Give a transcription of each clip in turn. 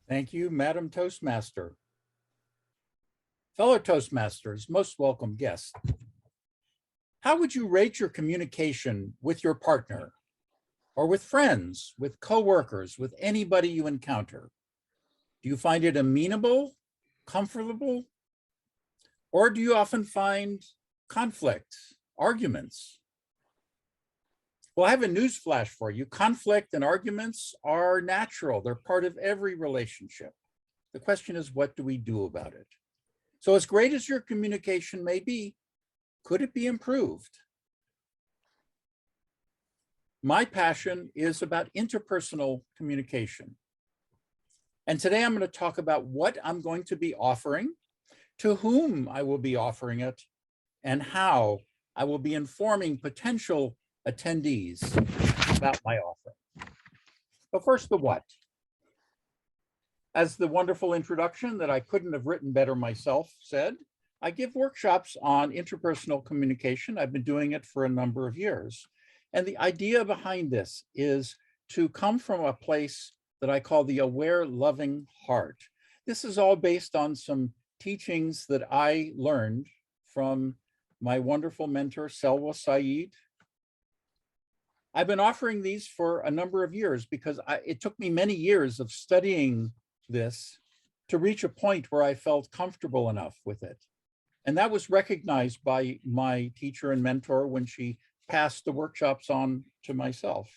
Thank you, Madam Toastmaster. Fellow Toastmasters, most welcome guests. How would you rate your communication with your partner or with friends, with coworkers, with anybody you encounter? Do you find it amenable, comfortable, or do you often find conflict, arguments? Well, I have a news flash for you. Conflict and arguments are natural. They're part of every relationship. The question is, what do we do about it? So as great as your communication may be, could it be improved? My passion is about interpersonal communication. And today I'm going to talk about what I'm going to be offering, to whom I will be offering it, and how I will be informing potential attendees about my offering. But first, the what. As the wonderful introduction that I couldn't have written better myself said, I give workshops on interpersonal communication. I've been doing it for a number of years. And the idea behind this is to come from a place that I call the aware, loving heart. This is all based on some teachings that I learned from my wonderful mentor, Selwa Saeed. I've been offering these for a number of years because it took me many years of studying this to reach a point where I felt comfortable enough with it. And that was recognized by my teacher and mentor when she passed the workshops on to myself.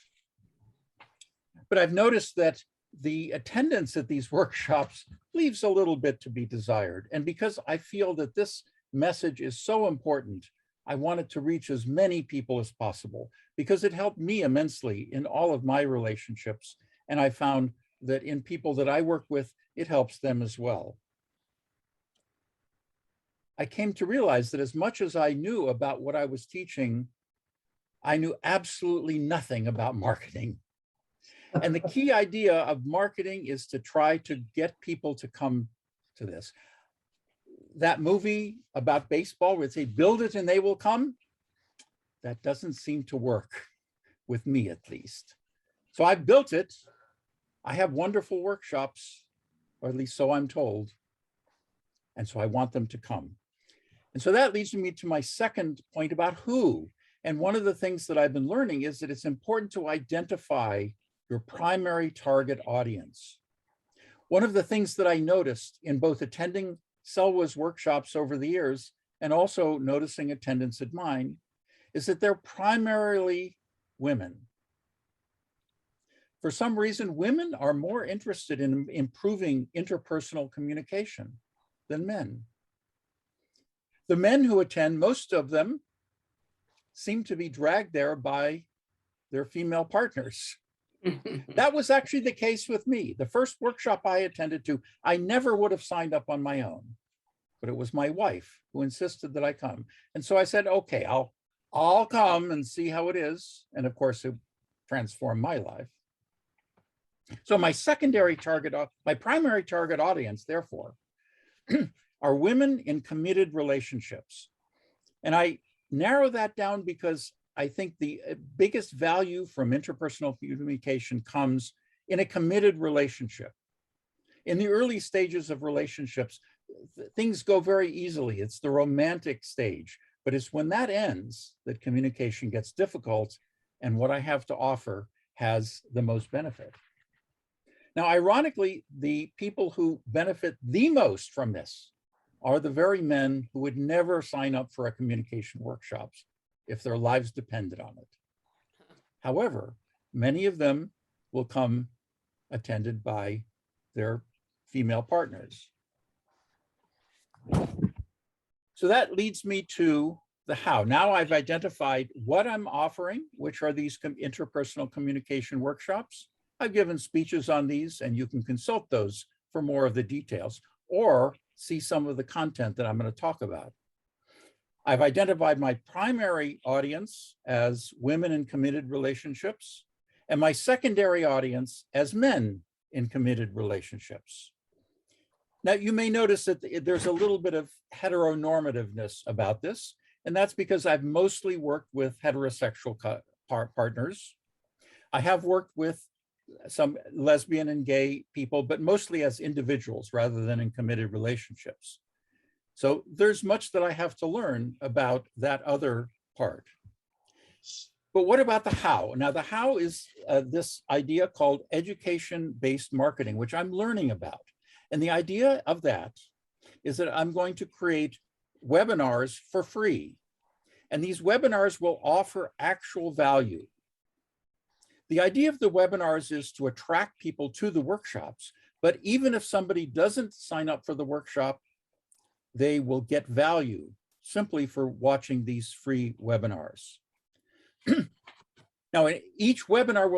But I've noticed that the attendance at these workshops leaves a little bit to be desired. And because I feel that this message is so important, I wanted to reach as many people as possible because it helped me immensely in all of my relationships. And I found that in people that I work with, it helps them as well. I came to realize that as much as I knew about what I was teaching, I knew absolutely nothing about marketing. And the key idea of marketing is to try to get people to come to this. That movie about baseball where they say, build it and they will come, that doesn't seem to work with me at least. So I've built it. I have wonderful workshops, or at least so I'm told. And so I want them to come. And so that leads me to my second point about who. And one of the things that I've been learning is that it's important to identify your primary target audience. One of the things that I noticed in both attending Selwa's workshops over the years and also noticing attendance at mine is that they're primarily women. For some reason, women are more interested in improving interpersonal communication than men. The men who attend, most of them seem to be dragged there by their female partners. That was actually the case with me. The first workshop I attended to, I never would have signed up on my own, but it was my wife who insisted that I come. And so I said, okay, I'll come and see how it is. And of course, it transformed my life. So my primary target audience, therefore, are women in committed relationships. And I narrow that down because I think the biggest value from interpersonal communication comes in a committed relationship. In the early stages of relationships, things go very easily. It's the romantic stage, but it's when that ends that communication gets difficult and what I have to offer has the most benefit. Now, ironically, the people who benefit the most from this are the very men who would never sign up for a communication workshops if their lives depended on it. However, many of them will come attended by their female partners. So that leads me to the how. Now I've identified what I'm offering, which are these interpersonal communication workshops. I've given speeches on these, and you can consult those for more of the details or see some of the content that I'm going to talk about. I've identified my primary audience as women in committed relationships and my secondary audience as men in committed relationships. Now, you may notice that there's a little bit of heteronormativeness about this, and that's because I've mostly worked with heterosexual partners. I have worked with some lesbian and gay people, but mostly as individuals rather than in committed relationships. So there's much that I have to learn about that other part. But what about the how? Now, the how is this idea called education-based marketing, which I'm learning about. And the idea of that is that I'm going to create webinars for free. And these webinars will offer actual value. The idea of the webinars is to attract people to the workshops, but even if somebody doesn't sign up for the workshop, they will get value simply for watching these free webinars. Now, each webinar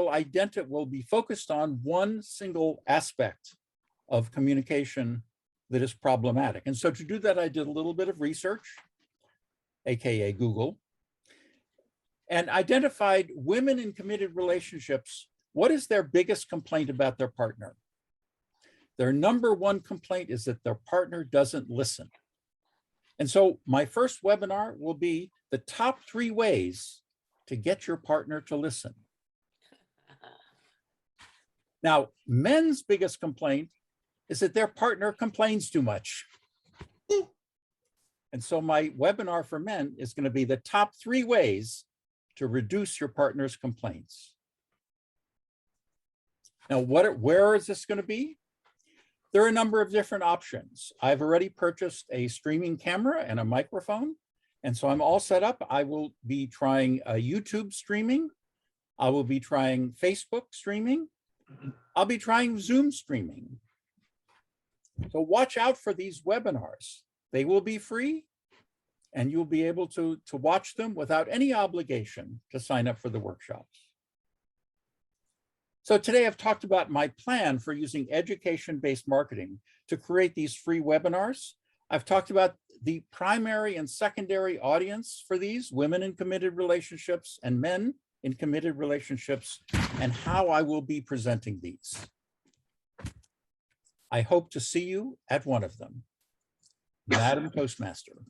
will be focused on one single aspect of communication that is problematic. And so to do that, I did a little bit of research, AKA Google, and identified women in committed relationships. What is their biggest complaint about their partner? Their number one complaint is that their partner doesn't listen. And so my first webinar will be the top 3 ways to get your partner to listen. Now, men's biggest complaint is that their partner complains too much. And so my webinar for men is going to be the top 3 ways to reduce your partner's complaints. Now, where is this going to be? There are a number of different options. I've already purchased a streaming camera and a microphone. And so I'm all set up. I will be trying YouTube streaming. I will be trying Facebook streaming. I'll be trying Zoom streaming. So watch out for these webinars. They will be free and you'll be able to watch them without any obligation to sign up for the workshops. So today I've talked about my plan for using education-based marketing to create these free webinars. I've talked about the primary and secondary audience for these, women in committed relationships and men in committed relationships, and how I will be presenting these. I hope to see you at one of them. Madam Toastmaster.